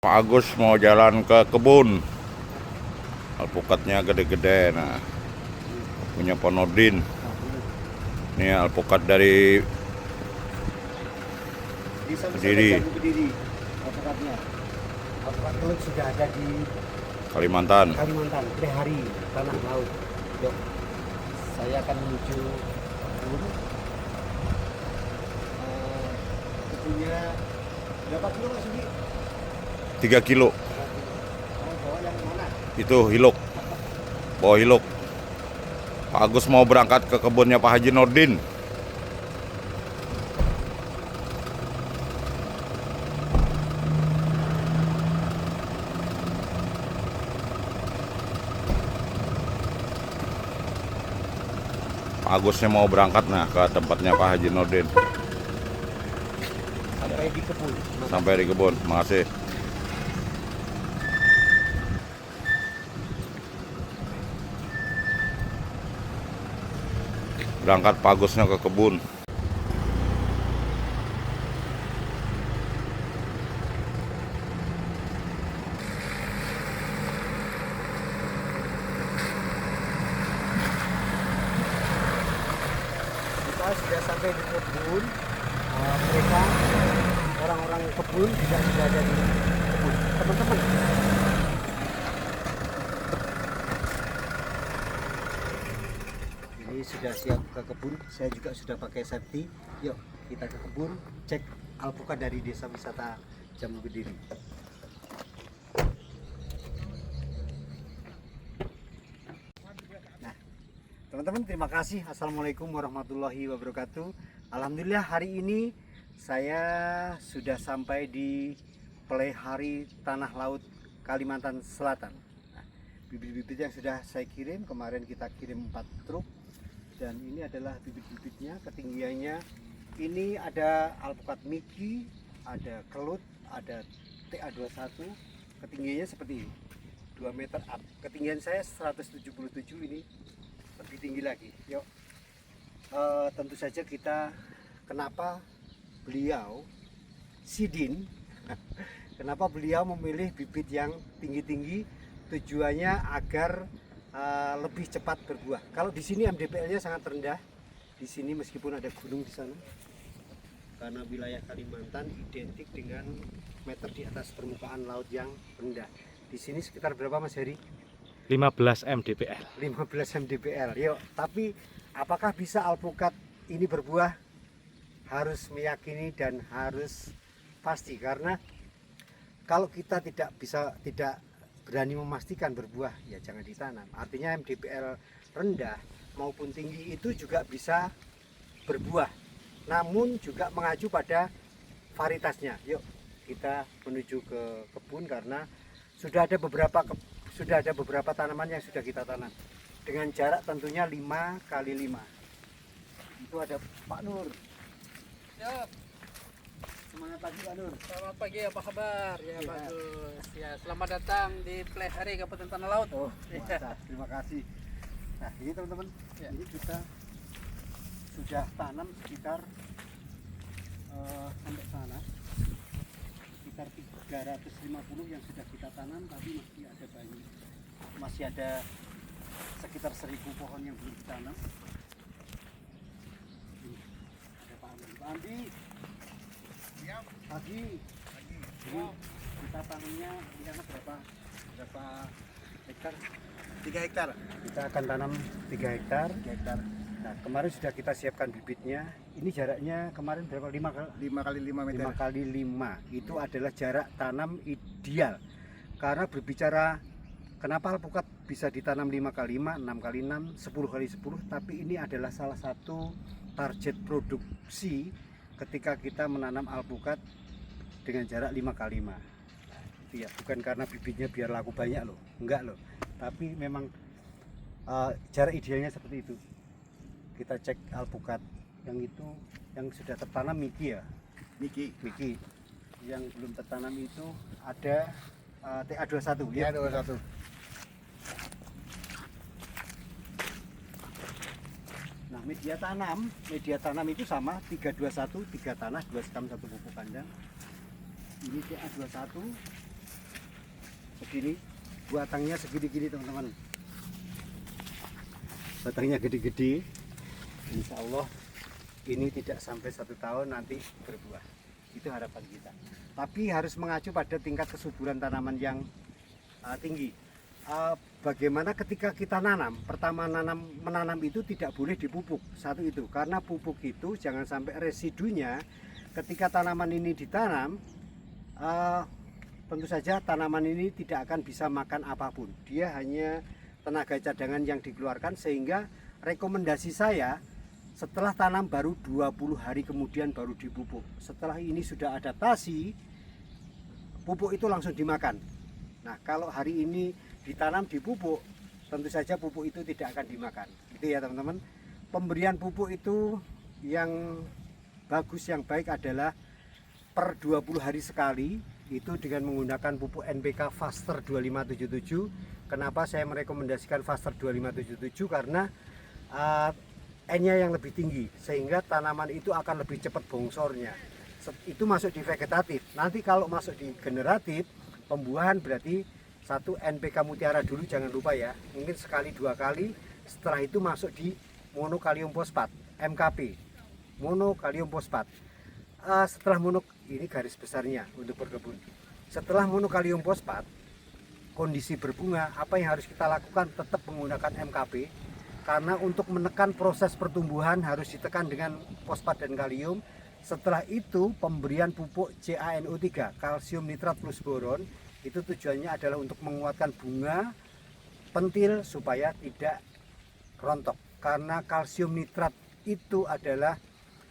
Pak Agus mau jalan ke kebun, alpukatnya gede-gede. Nah, punya Ponodin. Ini alpukat dari Kediri, Alpukatnya. Alpukat itu sudah ada di Kalimantan. Prehari, tanah laut. Yuk, saya akan menuju kebun. Kebunnya berapa kilo Mas Yudi? 3 kilo. Bawa yang mana? Itu hiluk, bawa hiluk. Pak Agus mau berangkat ke kebunnya Pak Haji Nordin. Pak Agusnya mau berangkat ke tempatnya Pak Haji Nordin. Sampai di kebun. Sampai di kebun. Makasih. Berangkat Pak Agusnya ke kebun. Kita sudah sampai di kebun. Mereka orang-orang kebun juga sudah ada di kebun. Teman-teman. Ini sudah siap ke kebun. Saya juga sudah pakai safety. Yuk kita ke kebun cek alpukat dari Desa Wisata Jambu Kediri. Nah, teman-teman terima kasih. Assalamualaikum warahmatullahi wabarakatuh. Alhamdulillah hari ini saya sudah sampai di Pelehari Tanah Laut Kalimantan Selatan. Nah, bibit-bibit yang sudah saya kirim kemarin kita kirim 4 truk. Dan ini adalah bibit-bibitnya, ketinggiannya ini ada alpukat Miki, ada kelut, ada TA21, ketinggiannya seperti ini 2 meter up. Ketinggian saya 177, ini lebih tinggi lagi. Yuk, tentu saja kita kenapa beliau Sidin kenapa beliau memilih bibit yang tinggi-tinggi, tujuannya agar lebih cepat berbuah. Kalau di sini MDPL-nya sangat rendah. Di sini meskipun ada gunung di sana, karena wilayah Kalimantan identik dengan meter di atas permukaan laut yang rendah. Di sini sekitar berapa Mas Heri? 15 mdpl. 15 mdpl. Yuk, tapi apakah bisa alpukat ini berbuah? Harus meyakini dan harus pasti, karena kalau kita tidak berani memastikan berbuah, ya jangan ditanam. Artinya MDPL rendah maupun tinggi itu juga bisa berbuah, namun juga mengacu pada varietasnya. Yuk kita menuju ke kebun, karena sudah ada beberapa tanaman yang sudah kita tanam dengan jarak tentunya 5x5. Itu ada Pak Nur. Siap. Semangat pagi Pak Nur. Selamat pagi, apa kabar? Ya, Ya. bagus. Ya, selamat datang di Pelehari Kabupaten Tanah Laut. Oh, mantap. Terima kasih. Nah, ini teman-teman, Ya. ini kita sudah tanam sekitar sampai sana sekitar 350 yang sudah kita tanam, tapi masih ada banyak, masih ada sekitar 1000 pohon yang belum ditanam. Ini ada Pak Andi. Pak Andi, pagi. Ini kita tanamnya di sana berapa hektar? 3 hektar. Kita akan tanam 3 hektar. Nah, kemarin sudah kita siapkan bibitnya. Ini jaraknya kemarin berapa? 5x5 meter. 5x5 itu adalah jarak tanam ideal. Karena berbicara kenapa alpukat bisa ditanam 5x5, 6x6, 10x10, tapi ini adalah salah satu target produksi ketika kita menanam alpukat dengan jarak 5x5. Ya, bukan karena bibitnya biar laku banyak loh, enggak loh, tapi memang jarak idealnya seperti itu. Kita cek alpukat yang itu yang sudah tertanam Miki ya, Miki. Yang belum tertanam itu ada TA21 ya. TA21. Nah, media tanam itu sama 321, 3 tanah, 2 sekam, 1 pupuk kandang. Ini TA21 begini, batangnya segini-gini teman-teman. Batangnya gede-gede. Insya Allah ini tidak sampai 1 tahun nanti berbuah. Itu harapan kita. Tapi harus mengacu pada tingkat kesuburan tanaman yang tinggi. Bagaimana ketika kita nanam, pertama menanam itu tidak boleh dipupuk. Satu itu, karena pupuk itu jangan sampai residunya ketika tanaman ini ditanam, tentu saja tanaman ini tidak akan bisa makan apapun. Dia hanya tenaga cadangan yang dikeluarkan, sehingga rekomendasi saya setelah tanam baru 20 hari kemudian baru dipupuk. Setelah ini sudah adaptasi, pupuk itu langsung dimakan. Nah, kalau hari ini ditanam dipupuk, tentu saja pupuk itu tidak akan dimakan. Itu ya teman-teman. Pemberian pupuk itu yang bagus, yang baik adalah per 20 hari sekali, itu dengan menggunakan pupuk NPK Faster 2577. Kenapa saya merekomendasikan Faster 2577? Karena N-nya yang lebih tinggi, sehingga tanaman itu akan lebih cepat bongsornya. Itu masuk di vegetatif. Nanti kalau masuk di generatif, pembuahan, berarti 1 NPK Mutiara dulu, jangan lupa ya, mungkin sekali 2 kali. Setelah itu masuk di monokalium fosfat, MKP, monokalium fosfat. Setelah ini garis besarnya untuk berkebun. Setelah monokalium fosfat, kondisi berbunga, apa yang harus kita lakukan? Tetap menggunakan MKP, karena untuk menekan proses pertumbuhan harus ditekan dengan fosfat dan kalium. Setelah itu pemberian pupuk CaNO3, kalsium nitrat plus boron, itu tujuannya adalah untuk menguatkan bunga pentil supaya tidak rontok, karena kalsium nitrat itu adalah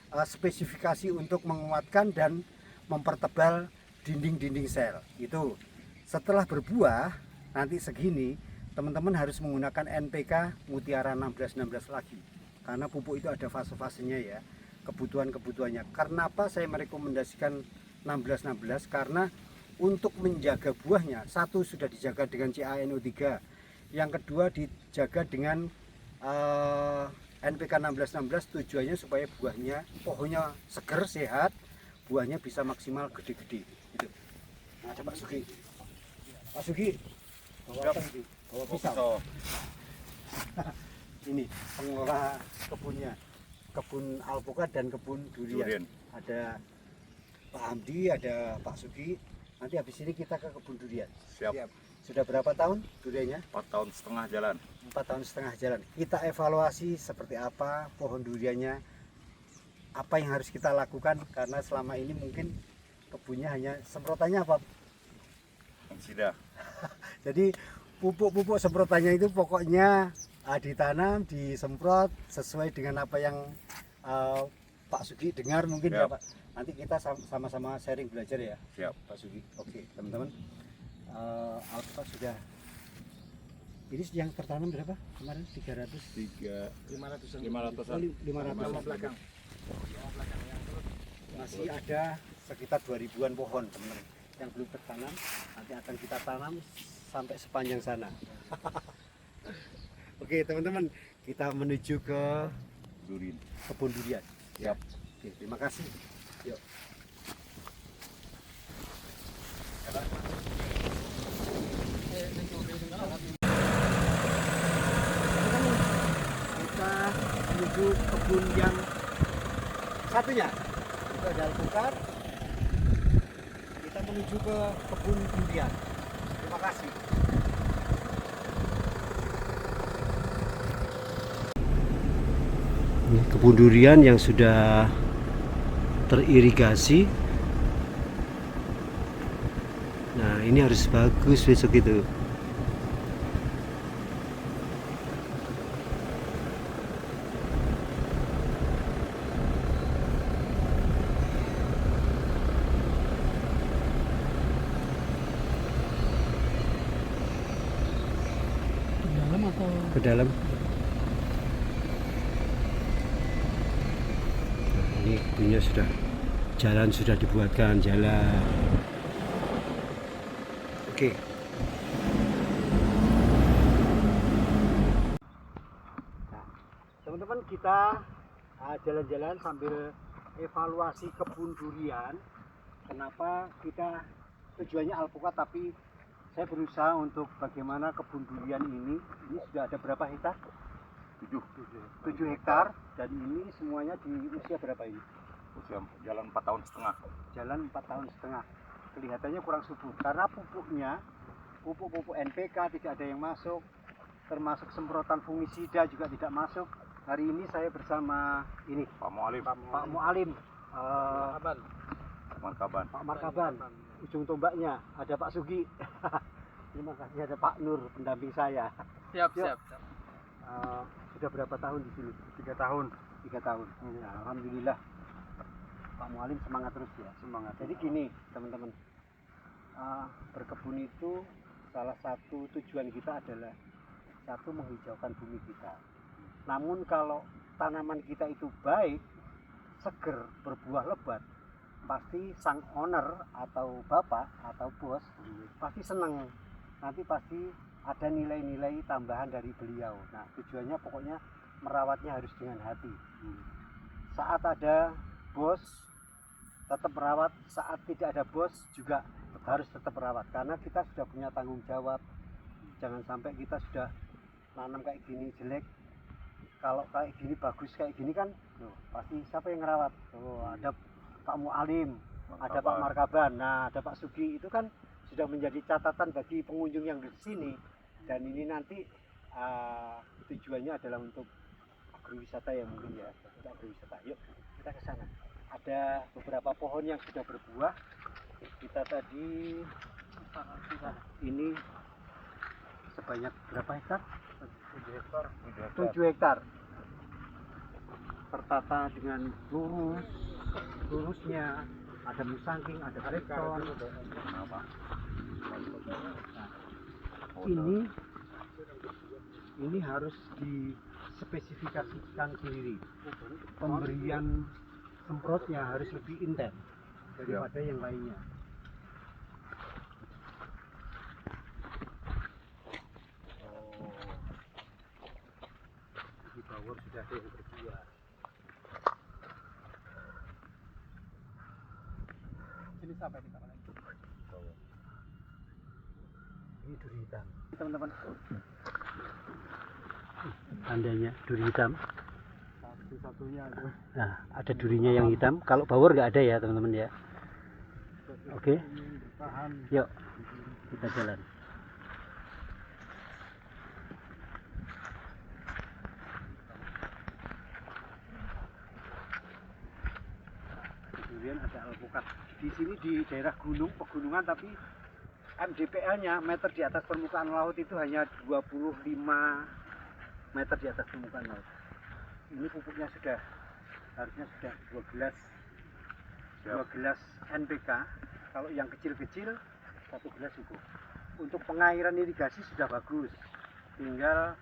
spesifikasi untuk menguatkan dan mempertebal dinding-dinding sel. Itu setelah berbuah nanti segini, teman-teman harus menggunakan NPK Mutiara 1616 lagi, karena pupuk itu ada fase-fasenya ya, kebutuhannya. Kenapa saya merekomendasikan 1616? Karena untuk menjaga buahnya, satu sudah dijaga dengan CaNO3, yang kedua dijaga dengan NPK 1616, tujuannya supaya buahnya, pohonnya seger, sehat, buahnya bisa maksimal gede-gede gitu. Nah, coba Pak Sugi bawa apa ini? Bawa pisau. Ini pengelola kebunnya, kebun alpukat dan kebun durian. Ada Pak Hamdi, ada Pak Sugi. Nanti habis ini kita ke kebun durian. Siap. Sudah berapa tahun duriannya? 4 tahun setengah jalan. 4 tahun setengah jalan. Kita evaluasi seperti apa pohon duriannya, apa yang harus kita lakukan, karena selama ini mungkin kebunnya hanya semprotannya apa? Sudah. Jadi pupuk semprotannya itu pokoknya ditanam, disemprot sesuai dengan apa yang Pak Sugi dengar mungkin ya Pak. Nanti kita sama-sama sharing belajar ya. Siap. Pak Sugi. Oke teman-teman, alpukat sudah. Ini yang tertanam berapa kemarin? 500 belakang. Masih ada sekitar 2000-an pohon teman-teman yang belum tertanam. Nanti akan kita tanam sampai sepanjang sana. Oke teman-teman, kita menuju ke kebun durian. Siap. Oke, terima kasih. Yuk. Kita menuju kebun yang satunya. Itu ada alpukat. Kita menuju ke kebun durian. Terima kasih. Ini kebun durian yang sudah teririgasi. Nah, ini harus bagus besok itu. Ke dalam. Nah, ini kebunnya sudah, jalan sudah dibuatkan, jalan. Oke. Nah, teman-teman, kita jalan-jalan sambil evaluasi kebun durian. Kenapa kita tujuannya alpukat, tapi saya berusaha untuk bagaimana kebun durian ini sudah ada berapa hektar? 7 hektar, dan ini semuanya di usia berapa ini? Usia jalan 4 tahun setengah. Jalan 4 tahun setengah. Kelihatannya kurang subur karena pupuk NPK tidak ada yang masuk, termasuk semprotan fungisida juga tidak masuk. Hari ini saya bersama ini Pak Mualim, Pak Mualim, Aban. Markaban. Pak Markaban, ujung tombaknya ada Pak Sugi. Terima kasih, ada Pak Nur pendamping saya. Siap, Yuk. siap. Sudah berapa tahun di sini? 3 tahun. 3 tahun. Ya, alhamdulillah. Pak Mualim semangat terus ya. Semangat. Jadi gini teman-teman, berkebun itu salah satu tujuan kita adalah satu, menghijaukan bumi kita. Namun kalau tanaman kita itu baik, seger, berbuah lebat, pasti sang owner atau bapak atau bos pasti senang. Nanti pasti ada nilai-nilai tambahan dari beliau. Nah, tujuannya pokoknya merawatnya harus dengan hati. Saat ada bos tetap merawat, saat tidak ada bos juga harus tetap merawat, karena kita sudah punya tanggung jawab. Jangan sampai kita sudah nanam kayak gini jelek, kalau kayak gini bagus kayak gini kan pasti siapa yang ngerawat? Ada Pak Mualim, ada Pak Markaban, nah ada Pak Sugi. Itu kan sudah menjadi catatan bagi pengunjung yang di sini. Dan ini nanti tujuannya adalah untuk agrowisata ya, mungkin ya, untuk agrowisata. Yuk kita ke sana. Ada beberapa pohon yang sudah berbuah. Kita tadi ini sebanyak berapa hektar? 7 hektar. 7 hektar. Tertata dengan lurusnya, ada musangking, ada kreton. Ini harus dispesifikasikan sendiri. Pemberian semprotnya harus lebih intens daripada yang lainnya. Di bawah sudah ada yang berbuah. Jenis apa ini Pak? Ini duri hitam, teman-teman. Tandanya duri hitam. Satu-satunya itu. Nah, ada durinya yang hitam. Kalau bawor nggak ada ya, teman-teman ya. Oke. Yuk, kita jalan. Durian ada alpukat. Di sini di daerah pegunungan, tapi MDPL-nya meter di atas permukaan laut itu hanya 25 meter di atas permukaan laut. Ini pupuknya harusnya sudah 2 gelas NPK. Kalau yang kecil-kecil 1 gelas cukup. Untuk pengairan irigasi sudah bagus. Tinggal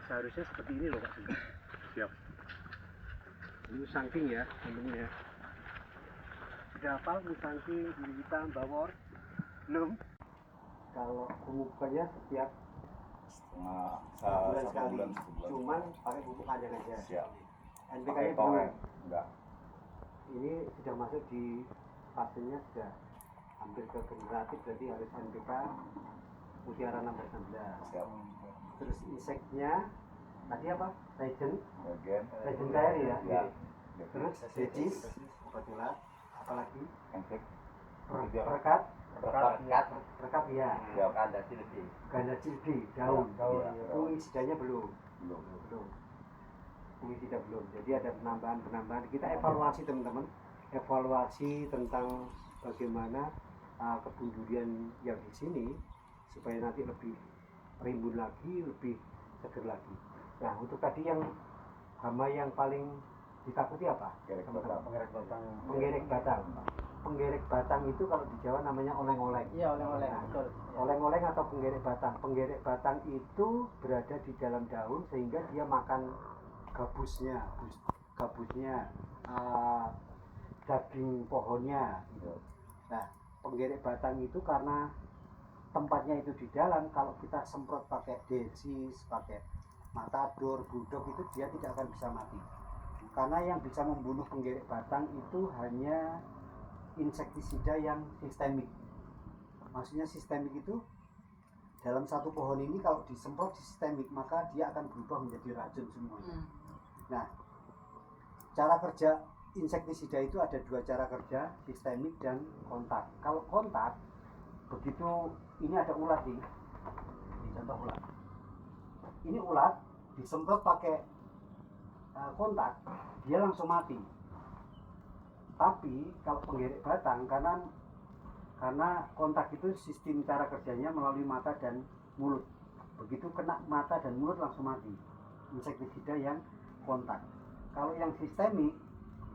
seharusnya seperti ini loh Pak. Siap. Ini musangking ya, temennya. Sudah hafal musangking, duri hitam, bawor? Belum? Kalau pemupukannya setiap bulan sekali. Cuman pakai pupuk kandang aja. Siap. NPK-nya belum. Enggak. Ini sudah masuk di fasenya, sudah hampir ke generatif, berarti harus NPK mutiara 16. Siap. Terus inseknya tadi apa? Legend Bagian cair ya. Ya. Terus decis, obat ulat, apalagi Entek. perekat ya. Siap. Ganda cildi, daun. Iya. Fungisidanya belum. Fungisida belum. Jadi ada penambahan. Kita evaluasi teman-teman, evaluasi tentang bagaimana kebun durian yang di sini supaya nanti lebih rimbun lagi, lebih seger lagi. Nah, untuk tadi yang hama yang paling ditakuti apa? Penggerek batang. Penggerek batang itu kalau di Jawa namanya oleng-oleng. Iya, oleh-oleh. Nah, Betul. oleng-oleng atau penggerek batang. Penggerek batang itu berada di dalam daun sehingga dia makan gabusnya, daging pohonnya. Nah, penggerek batang itu karena tempatnya itu di dalam, kalau kita semprot pakai decis, pakai matador, bulldog itu dia tidak akan bisa mati. Karena yang bisa membunuh penggerek batang itu hanya insektisida yang sistemik. Maksudnya sistemik itu dalam satu pohon ini kalau disemprot sistemik maka dia akan berubah menjadi racun semuanya. Nah, cara kerja insektisida itu ada dua cara kerja, sistemik dan kontak. Kalau kontak, begitu ini ada ulat nih, ini contoh ulat. Ini ulat disemprot pakai kontak, dia langsung mati. Tapi kalau penggerik batang, karena kontak itu sistem cara kerjanya melalui mata dan mulut. Begitu kena mata dan mulut langsung mati. Insektisida yang kontak. Kalau yang sistemik,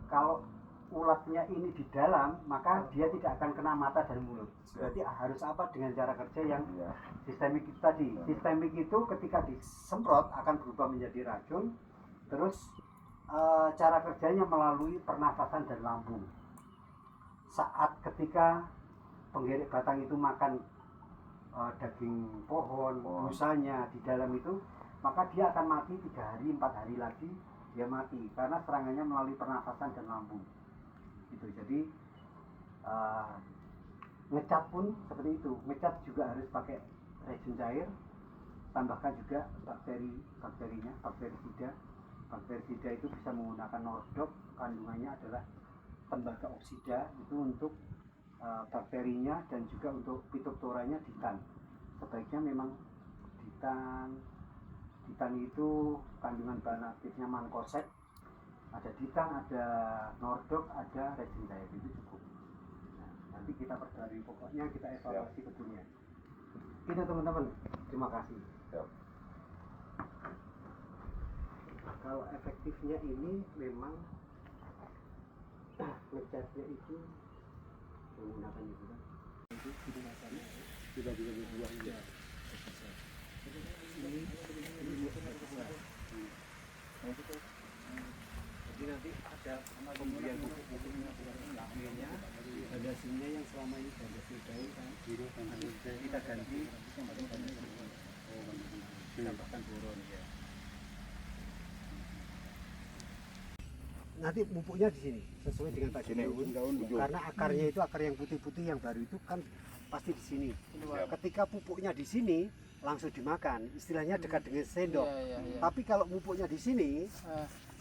kalau ulatnya ini di dalam, maka dia tidak akan kena mata dan mulut. Berarti harus apa dengan cara kerja yang sistemik itu tadi? Sistemik itu ketika disemprot akan berubah menjadi racun. Terus cara kerjanya melalui pernafasan dan lambung. Saat ketika penggerik batang itu makan daging pohon, busanya di dalam itu, maka dia akan mati 3 hari, 4 hari lagi dia mati karena serangannya melalui pernafasan dan lambung. Gitu. Jadi ngecat pun seperti itu. Ngecat juga harus pakai resin cair, tambahkan juga bakterinya, bakterisida. Bakterisida itu bisa menggunakan nordok, kandungannya adalah tembaga oksida, itu untuk bakterinya dan juga untuk pitoptoranya ditan. Sebaiknya memang ditan itu kandungan bahan aktifnya mankosek, ada ditan, ada nordok, ada resin cair, itu cukup. Nah, nanti kita perbarui, pokoknya kita evaluasi kebunnya. Itu teman-teman, terima kasih. Kalau efektifnya ini memang ngecatnya itu menggunakan itu kan, itu masanya sudah dibuang ya. Jadi nanti ada pemberian pupuk-pupuknya, gandasinya yang selama ini gandasi daun kan, kita ganti tambahkan boron ya. Nanti pupuknya di sini sesuai dengan tajuk daun. Karena akarnya itu akar yang putih-putih yang baru itu kan pasti di sini. Ketika pupuknya di sini langsung dimakan, istilahnya dekat dengan sendok. Tapi kalau pupuknya di sini,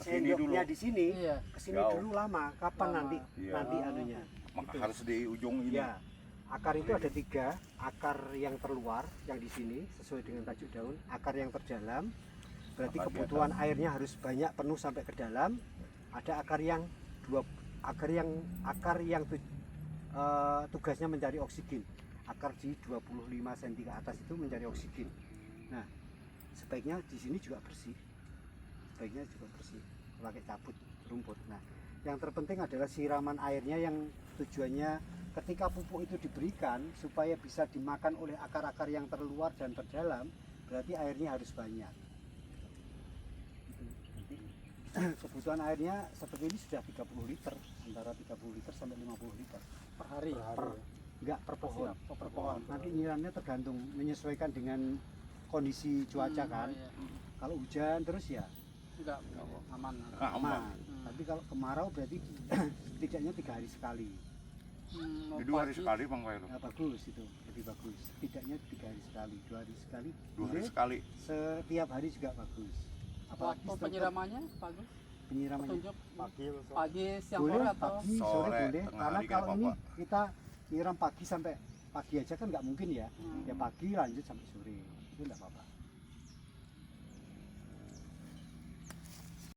sendoknya di sini, kesini dulu lama. Kapan nanti anunya? Maka harus di ujung ini. Ya, akar itu ada 3, akar yang terluar yang di sini sesuai dengan tajuk daun, akar yang terdalam, berarti kebutuhan airnya harus banyak penuh sampai ke dalam. Ada akar yang tugasnya mencari oksigen. Akar di 25 cm ke atas itu mencari oksigen. Nah, sebaiknya di sini juga bersih. Pakai cabut rumput. Nah, yang terpenting adalah siraman airnya yang tujuannya ketika pupuk itu diberikan supaya bisa dimakan oleh akar-akar yang terluar dan terdalam, berarti airnya harus banyak. Kebutuhan airnya seperti ini sudah 30 liter, antara 30 liter sampai 50 liter per hari. Enggak per pohon. Nanti nyiramnya tergantung menyesuaikan dengan kondisi cuaca kan. Kalau hujan terus ya Enggak, aman. Tapi kalau kemarau berarti setidaknya 3 hari sekali. Di 2 hari sekali Bang Khairul. Nah, bagus itu, lebih bagus. Setidaknya 3 hari sekali, 2 hari sekali. 2 hari sekali. Setiap hari juga bagus. Waktu penyiramannya bagus. Penyiramannya Tunjuk pagi, siang, boleh, sore atau pagi, sore Sore, boleh. tengah Karena hari nggak kalau ini apa-apa. kita nyiram pagi sampai pagi aja kan nggak mungkin ya. Ya pagi lanjut sampai sore itu nggak apa-apa.